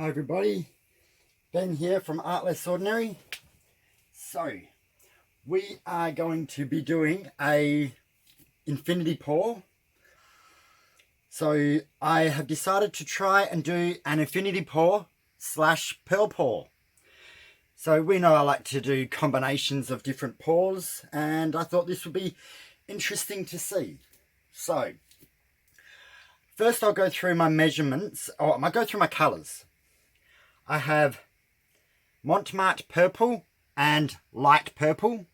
Hi everybody, Ben here from Art Less Ordinary. So, we are going to be doing a infinity pour. So, I have decided to try and do an infinity pour / pearl pour. So, we know I like to do combinations of different pours, and I thought this would be interesting to see. So, first I'll go through my measurements, or I'll go through my colours. I have marte purple and light purple.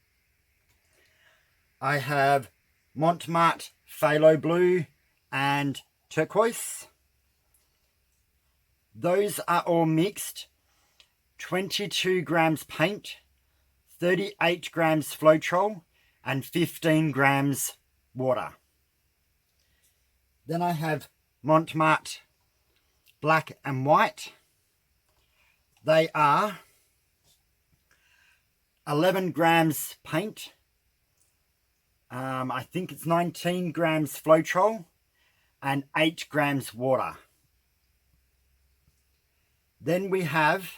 I have marte phthalo blue and turquoise. Those are all mixed. 22 grams paint, 38 grams Floetrol, and 15 grams water. Then I have marte black and white. They are 11 grams paint. I think it's 19 grams Floetrol and 8 grams water. Then we have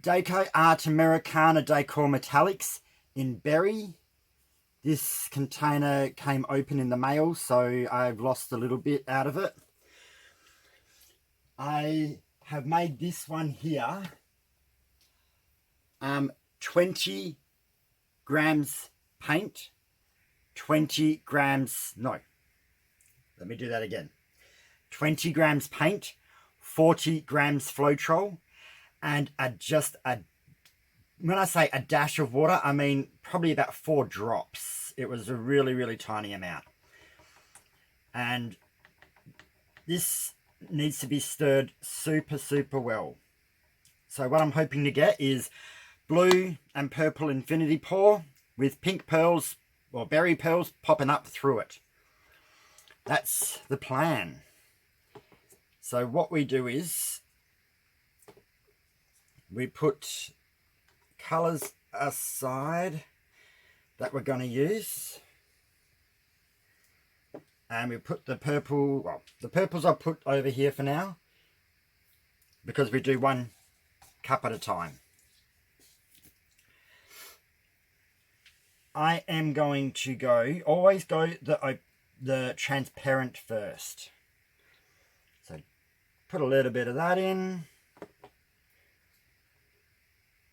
decoart americana decoart metallics in berry. This container came open in the mail, so I've lost a little bit out of it. I have made this one here 20 grams paint, 20 grams, no, let me do that again. 20 grams paint, 40 grams Floetrol, and when I say a dash of water, I mean probably about 4 drops. It was a really, really tiny amount. And this needs to be stirred super, super well. So what I'm hoping to get is blue and purple infinity pour with pink pearls or berry pearls popping up through it. That's the plan. So what we do is we put colours aside that we're going to use, and we put the purple, well, the purples I'll put over here for now because we do 1 cup at a time. I am going to always go the transparent first. So put a little bit of that in.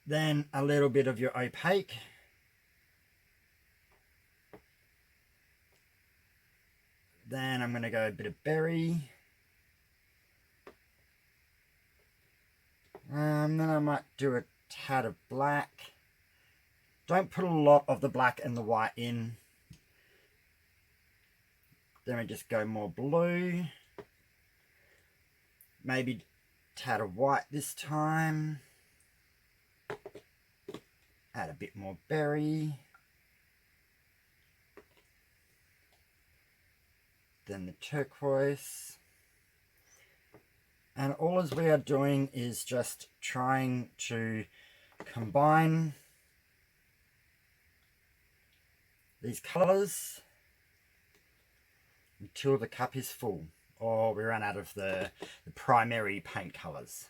Then a little bit of your opaque. Then I'm going to go a bit of berry. Then I might do a tad of black. Don't put a lot of the black and the white in. Then we just go more blue. Maybe a tad of white this time. Add a bit more berry. Then the turquoise. And all as we are doing is just trying to combine these colours until the cup is full, or we run out of the primary paint colours.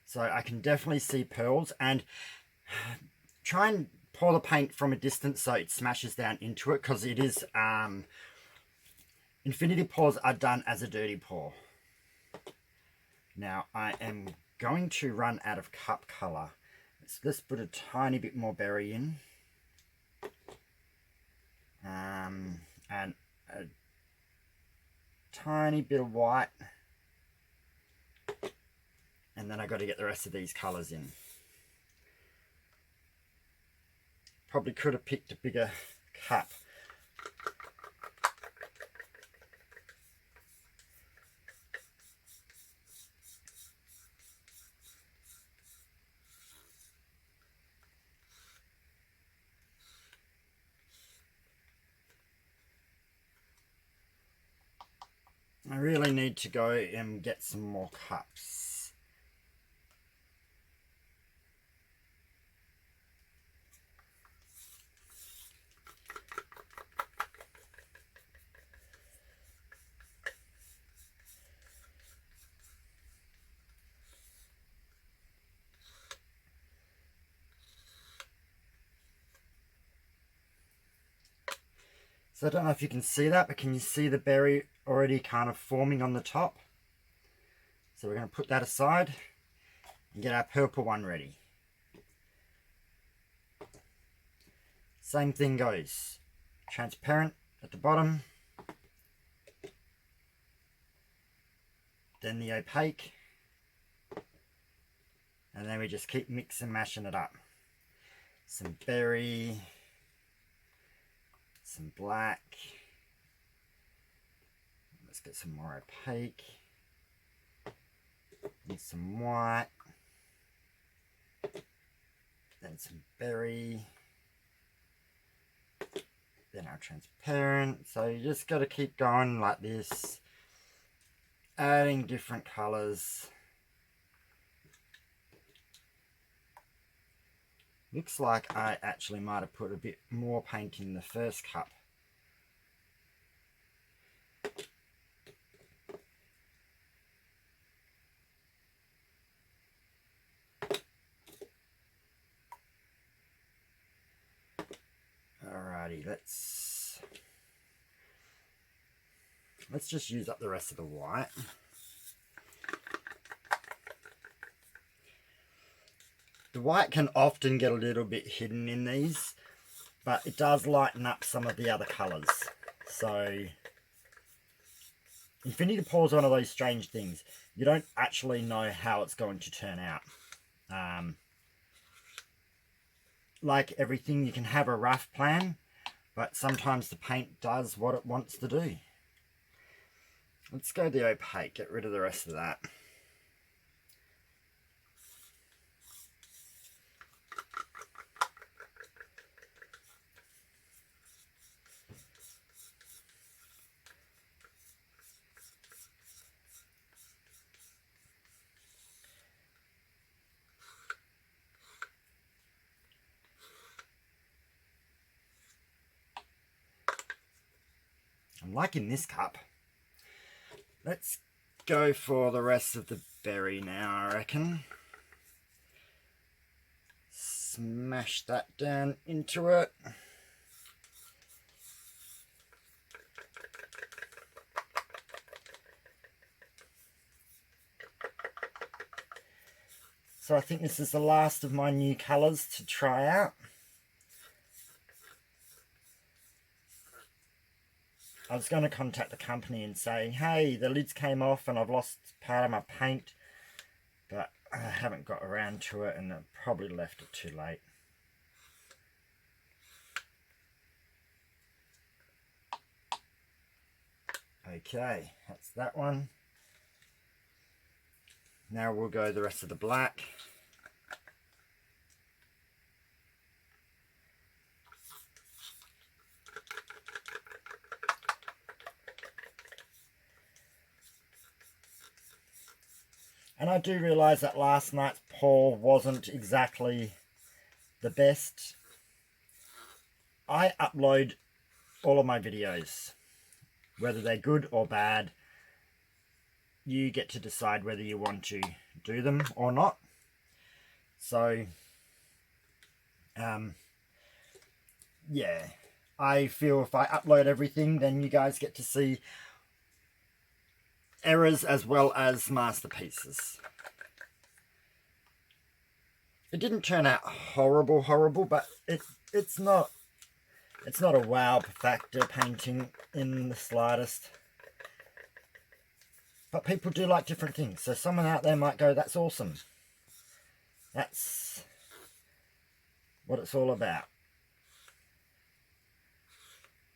So I can definitely see pearls, and try and pour the paint from a distance so it smashes down into it, because it is infinity pours are done as a dirty pour. Now I am going to run out of cup colour. Let's put a tiny bit more berry in. And a tiny bit of white, and then I got to get the rest of these colours in. Probably could have picked a bigger cup. I really need to go and get some more cups. So I don't know if you can see that, but can you see the berry already kind of forming on the top? So we're going to put that aside and get our purple one ready. Same thing goes. Transparent at the bottom. Then the opaque. And then we just keep mixing, mashing it up. Some berry. Some black. Let's get some more opaque. And some white. Then some berry. Then our transparent. So you just got to keep going like this, adding different colors. Looks like I actually might have put a bit more paint in the first cup. Alrighty, let's just use up the rest of the white. The white can often get a little bit hidden in these, but it does lighten up some of the other colours. So Infinity Pour is one of those strange things. You don't actually know how it's going to turn out. Like everything, you can have a rough plan, but sometimes the paint does what it wants to do. Let's go the opaque, get rid of the rest of that. I'm liking this cup. Let's go for the rest of the berry now, I reckon. Smash that down into it. So I think this is the last of my new colours to try out. I was going to contact the company and say, hey, the lids came off and I've lost part of my paint, but I haven't got around to it and I probably left it too late. Okay, that's that one. Now we'll go the rest of the black. And I do realise that last night's pour wasn't exactly the best. I upload all of my videos, whether they're good or bad. You get to decide whether you want to do them or not. So, yeah, I feel if I upload everything, then you guys get to see errors as well as masterpieces. It didn't turn out horrible, but it's not a wow factor painting in the slightest. But people do like different things, so someone out there might go, that's awesome. That's what it's all about.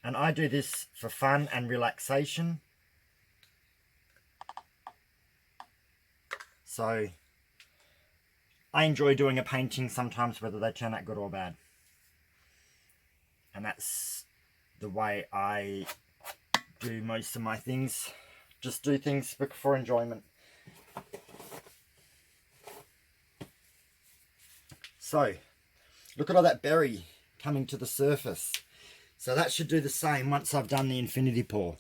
And I do this for fun and relaxation. So I enjoy doing a painting sometimes, whether they turn out good or bad. And that's the way I do most of my things. Just do things for enjoyment. So, look at all that berry coming to the surface. So that should do the same once I've done the Infinity Pour.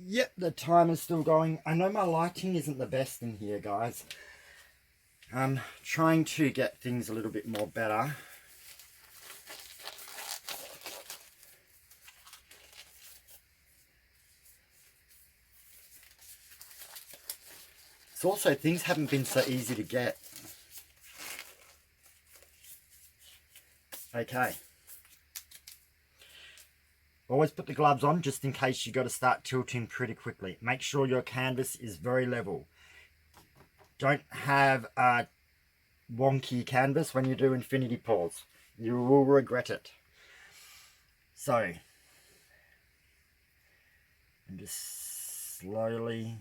Yep, the timer's still going. I know my lighting isn't the best in here, guys. I'm trying to get things a little bit more better. It's also, things haven't been so easy to get. Okay. Always put the gloves on just in case you got to start tilting pretty quickly. Make sure your canvas is very level. Don't have a wonky canvas when you do infinity pours. You will regret it. So, and just slowly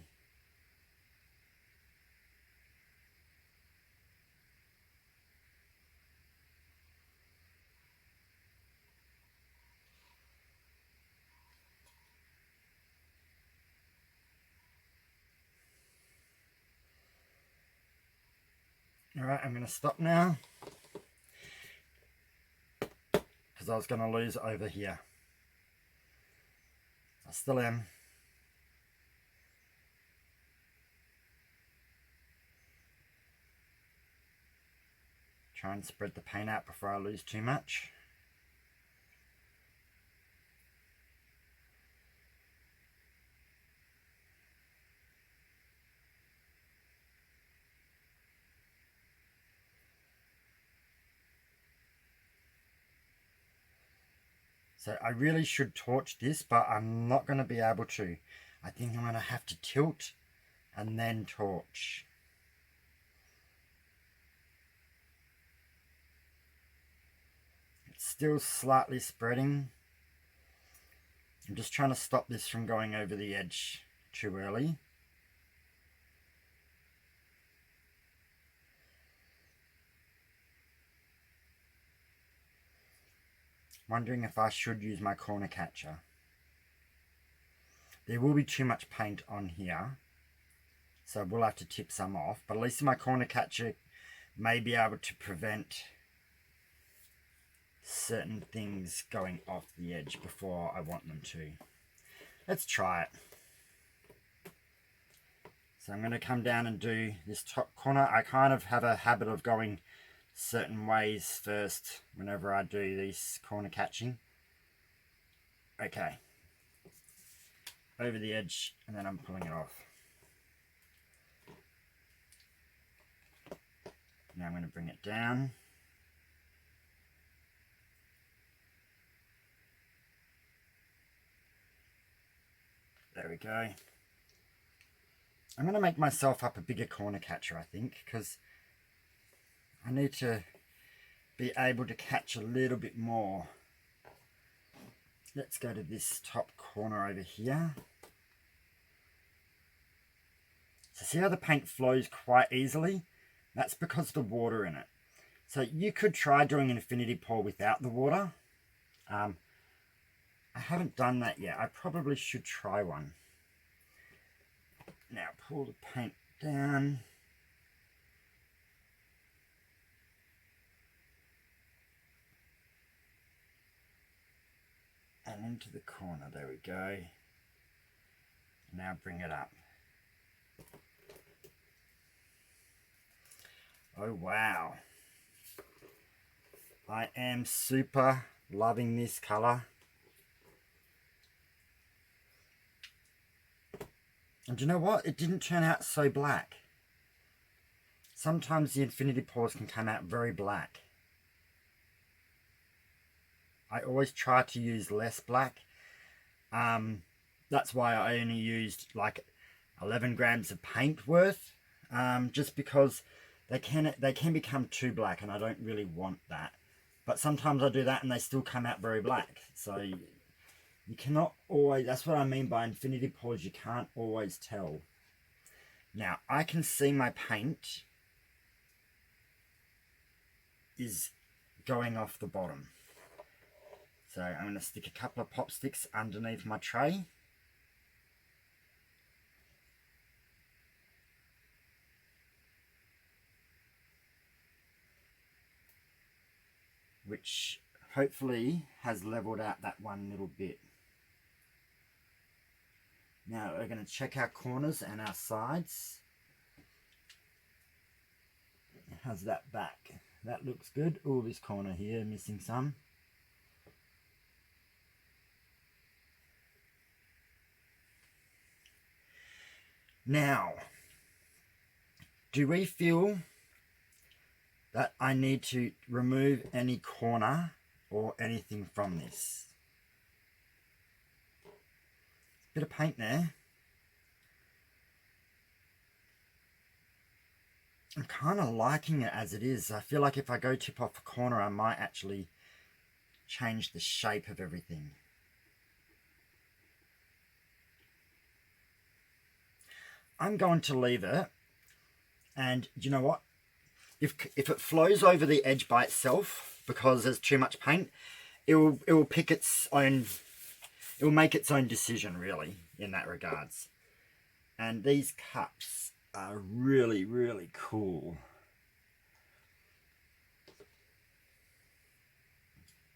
Alright, I'm going to stop now because I was going to lose over here. I still am. Try and spread the paint out before I lose too much. So I really should torch this, but I'm not going to be able to. I think I'm going to have to tilt and then torch. It's still slightly spreading. I'm just trying to stop this from going over the edge too early. Wondering if I should use my corner catcher. There will be too much paint on here, so we'll have to tip some off, but at least my corner catcher may be able to prevent certain things going off the edge before I want them to. Let's try it. So I'm going to come down and do this top corner. I kind of have a habit of going certain ways first whenever I do this corner catching. Okay. Over the edge, and then I'm pulling it off. Now I'm going to bring it down. There we go. I'm going to make myself up a bigger corner catcher, I think, because I need to be able to catch a little bit more. Let's go to this top corner over here. So see how the paint flows quite easily? That's because of the water in it. So you could try doing an infinity pour without the water. I haven't done that yet. I probably should try one. Now pull the paint down. And into the corner, there we go. Now bring it up. Oh wow. I am super loving this color. And do you know what? It didn't turn out so black. Sometimes the infinity pours can come out very black. I always try to use less black. That's why I only used like 11 grams of paint worth. Just because they can become too black, and I don't really want that. But sometimes I do that and they still come out very black. So you cannot always, that's what I mean by infinity pours, you can't always tell. Now I can see my paint is going off the bottom. So I'm going to stick a couple of pop sticks underneath my tray. Which hopefully has leveled out that one little bit. Now we're going to check our corners and our sides. How's that back? That looks good. Oh, this corner here, missing some. Now, do we feel that I need to remove any corner or anything from this? Bit of paint there. I'm kind of liking it as it is. I feel like if I go tip off a corner, I might actually change the shape of everything. I'm going to leave it, and you know what? If it flows over the edge by itself because there's too much paint, it will pick its own. It will make its own decision, really, in that regards. And these cups are really, really cool.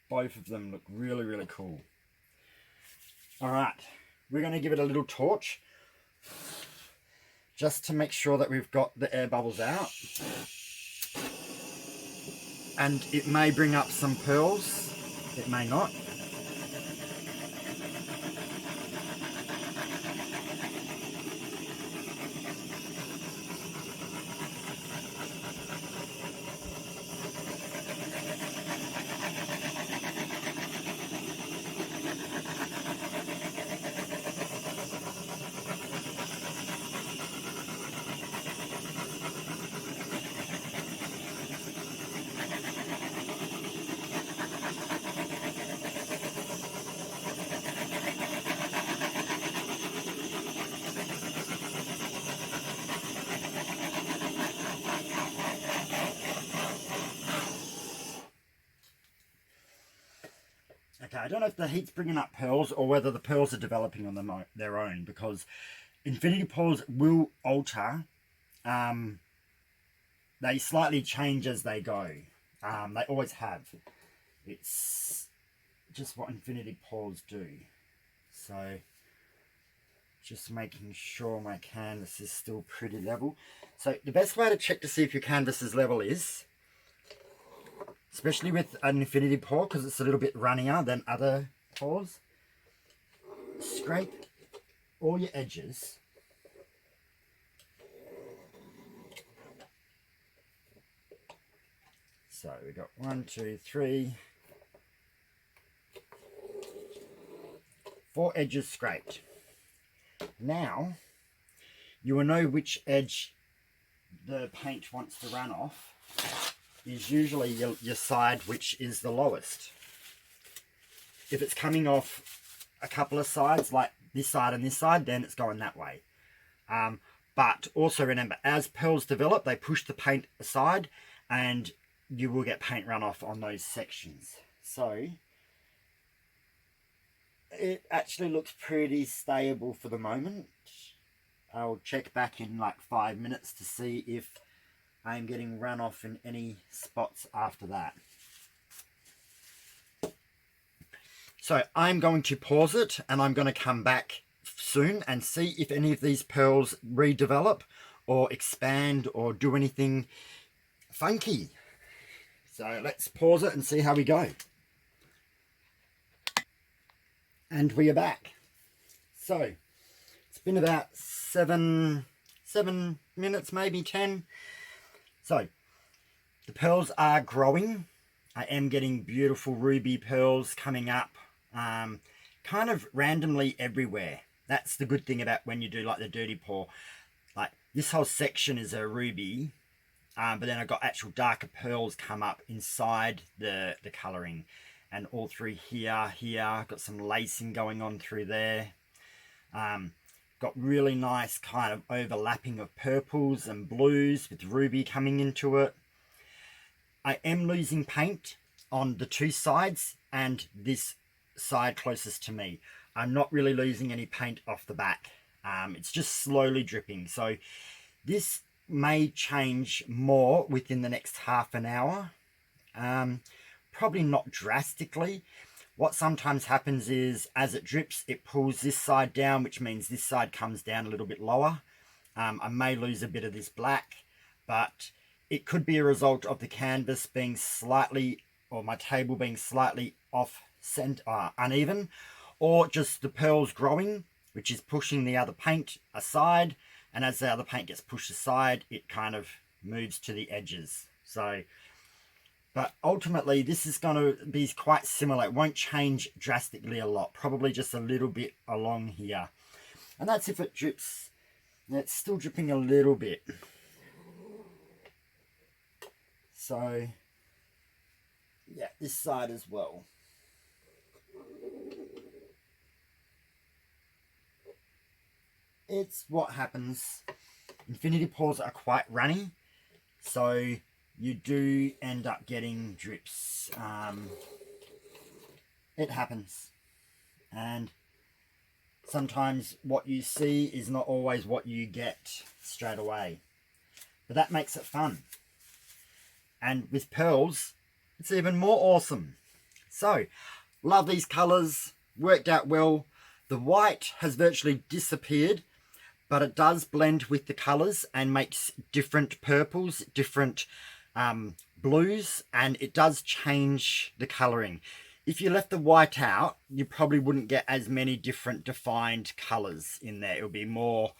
Both of them look really, really cool. All right, we're going to give it a little torch just to make sure that we've got the air bubbles out. And it may bring up some pearls, it may not. Okay, I don't know if the heat's bringing up pearls or whether the pearls are developing on their own, because infinity pearls will alter. They slightly change as they go. They always have. It's just what infinity pearls do. So, just making sure my canvas is still pretty level. So, the best way to check to see if your canvas's level is, especially with an infinity pour, because it's a little bit runnier than other pours, scrape all your edges. So we've got 1, 2, 3, 4 edges scraped. Now you will know which edge the paint wants to run off is usually your side which is the lowest. If it's coming off a couple of sides, like this side and this side, then it's going that way. But also remember, as pearls develop, they push the paint aside and you will get paint runoff on those sections. So it actually looks pretty stable for the moment. I'll check back in like 5 minutes to see if I'm getting runoff in any spots after that. So I'm going to pause it and I'm going to come back soon and see if any of these pearls redevelop or expand or do anything funky. So let's pause it and see how we go. And we are back. So it's been about seven minutes, maybe 10. So the pearls are growing. I am getting beautiful ruby pearls coming up, kind of randomly everywhere. That's the good thing about when you do like the dirty pour. Like this whole section is a ruby, but then I've got actual darker pearls come up inside the colouring, and all through here, got some lacing going on through there. Got really nice kind of overlapping of purples and blues with ruby coming into it. I am losing paint on the two sides and this side closest to me. I'm not really losing any paint off the back. It's just slowly dripping. So this may change more within the next half an hour. Probably not drastically. What sometimes happens is as it drips, it pulls this side down, which means this side comes down a little bit lower. I may lose a bit of this black, but it could be a result of the canvas being slightly, or my table being slightly off center, uneven, or just the pearls growing, which is pushing the other paint aside, and as the other paint gets pushed aside, it kind of moves to the edges. So, but ultimately this is going to be quite similar. It won't change drastically a lot, probably just a little bit along here. And that's if it drips. It's still dripping a little bit. So, yeah, this side as well. It's what happens. Infinity pours are quite runny, so you do end up getting drips. It happens. And sometimes what you see is not always what you get straight away. But that makes it fun. And with pearls, it's even more awesome. So, love these colours. Worked out well. The white has virtually disappeared, but it does blend with the colours and makes different purples, different blues, and it does change the colouring. If you left the white out, you probably wouldn't get as many different defined colours in there. It would be more,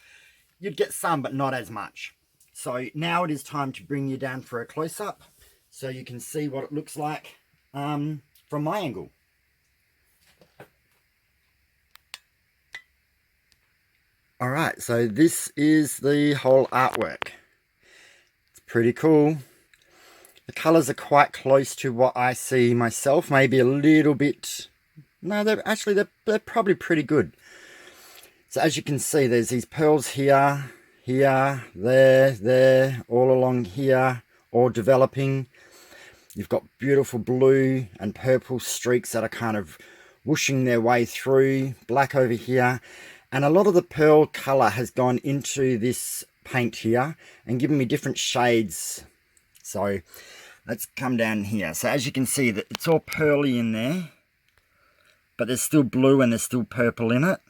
you'd get some, but not as much. So now it is time to bring you down for a close-up so you can see what it looks like from my angle. Alright, so this is the whole artwork. It's pretty cool. The colours are quite close to what I see myself, maybe a little bit. No, they're probably pretty good. So as you can see, there's these pearls here, there, all along here, all developing. You've got beautiful blue and purple streaks that are kind of whooshing their way through, black over here. And a lot of the pearl colour has gone into this paint here and given me different shades. So let's come down here. So as you can see, that it's all pearly in there, but there's still blue and there's still purple in it.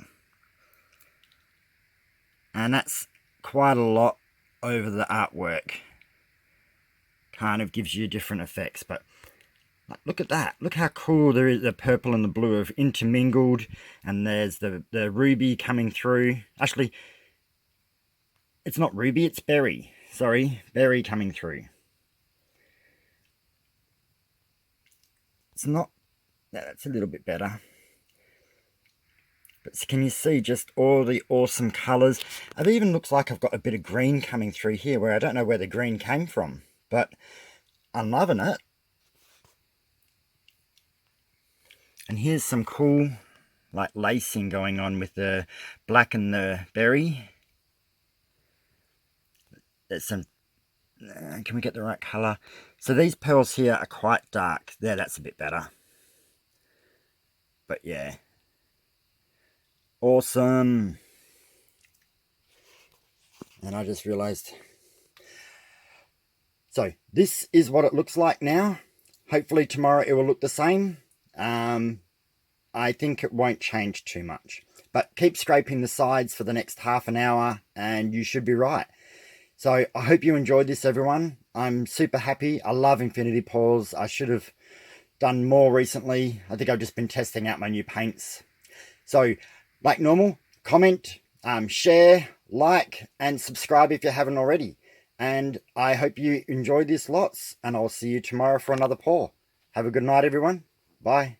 And that's quite a lot over the artwork. Kind of gives you different effects, but look at that. Look how cool there is. The purple and the blue have intermingled, and there's the ruby coming through. Actually, it's not ruby, it's berry. Sorry, berry coming through. It's not... that's a little bit better. But can you see just all the awesome colours? It even looks like I've got a bit of green coming through here, where I don't know where the green came from. But I'm loving it. And here's some cool like lacing going on with the black and the berry. There's some, can we get the right colour? So these pearls here are quite dark. There, that's a bit better. But yeah. Awesome. And I just realised. So this is what it looks like now. Hopefully tomorrow it will look the same. I think it won't change too much, but keep scraping the sides for the next half an hour and you should be right. So I hope you enjoyed this, everyone. I'm super happy. I love Infinity Pours. I should have done more recently. I think I've just been testing out my new paints. So like normal, comment, share, like and subscribe if you haven't already. And I hope you enjoyed this lots, and I'll see you tomorrow for another pour. Have a good night, everyone. Bye.